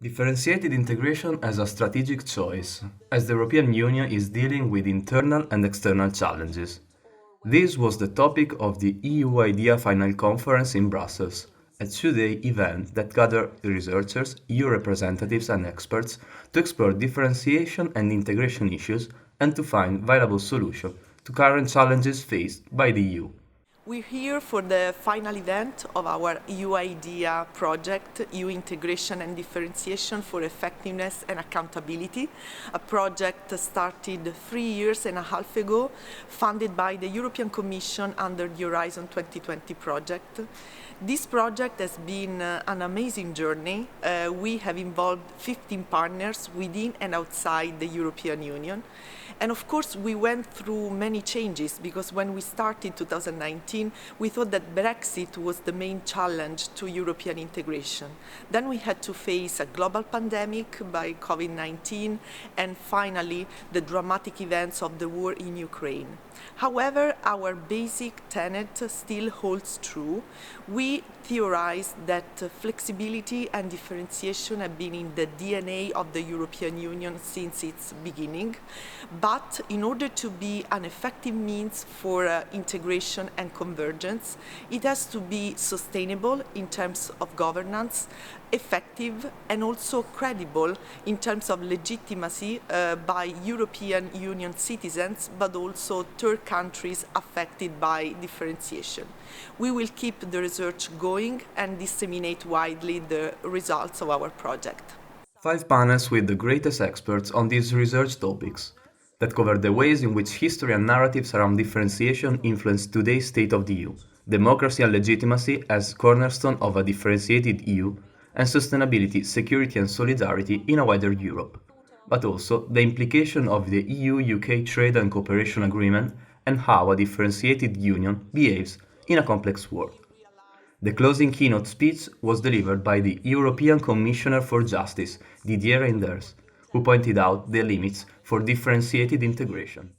Differentiated integration as a strategic choice, as the European Union is dealing with internal and external challenges. This was the topic of the EuIdea final conference in Brussels, a two-day event that gathered researchers, EU representatives and experts to explore differentiation and integration issues and to find viable solutions to current challenges faced by the EU. We're here for the final event of our EuIdea project, EU Integration and Differentiation for Effectiveness and Accountability, a project started 3.5 years ago, funded by the European Commission under the Horizon 2020 project. This project has been an amazing journey. We have involved 15 partners within and outside the European Union. And of course, we went through many changes because when we started 2019, we thought that Brexit was the main challenge to European integration. Then we had to face a global pandemic by COVID-19 and finally the dramatic events of the war in Ukraine. However, our basic tenet still holds true. We theorize that flexibility and differentiation have been in the DNA of the European Union since its beginning. But in order to be an effective means for integration and convergence, it has to be sustainable in terms of governance, effective and also credible in terms of legitimacy by European Union citizens, but also third countries affected by differentiation. We will keep the research going and disseminate widely the results of our project. 5 panels with the greatest experts on these research topics that cover the ways in which history and narratives around differentiation influence today's state of the EU, democracy and legitimacy as cornerstone of a differentiated EU, and sustainability, security and solidarity in a wider Europe, but also the implication of the EU-UK Trade and Cooperation Agreement and how a differentiated union behaves in a complex world. The closing keynote speech was delivered by the European Commissioner for Justice, Didier Reynders, who pointed out the limits for differentiated integration.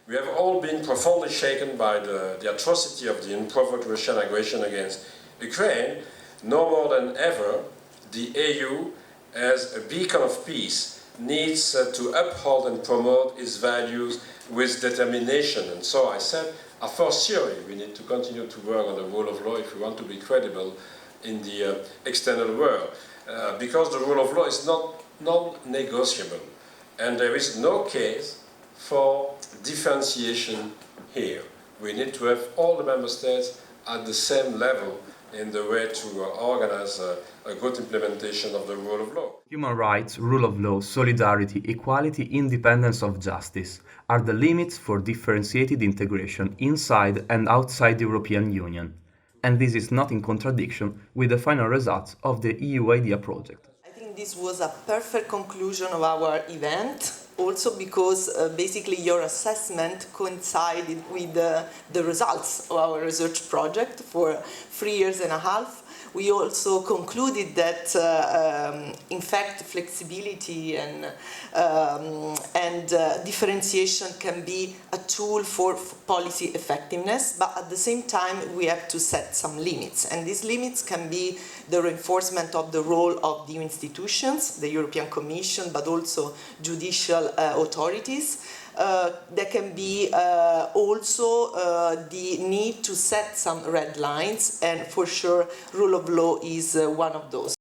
We have all been profoundly shaken by the atrocity of the unprovoked Russian aggression against Ukraine. No more than ever, the EU, as a beacon of peace, needs to uphold and promote its values with determination. And so I said, a fortiori, we need to continue to work on the rule of law if we want to be credible in the external world. Because the rule of law is not non-negotiable. And there is no case for differentiation here. We need to have all the member states at the same level in the way to organize a good implementation of the rule of law. Human rights, rule of law, solidarity, equality, independence of justice are the limits for differentiated integration inside and outside the European Union. And this is not in contradiction with the final results of the EuIdea project. I think this was a perfect conclusion of our event. Also because basically your assessment coincided with the results of our research project for 3.5 years. We also concluded that, in fact, flexibility and differentiation can be a tool for policy effectiveness, but at the same time we have to set some limits. And these limits can be the reinforcement of the role of the institutions, the European Commission, but also judicial authorities. There can be also the need to set some red lines, and for sure rule of law is one of those.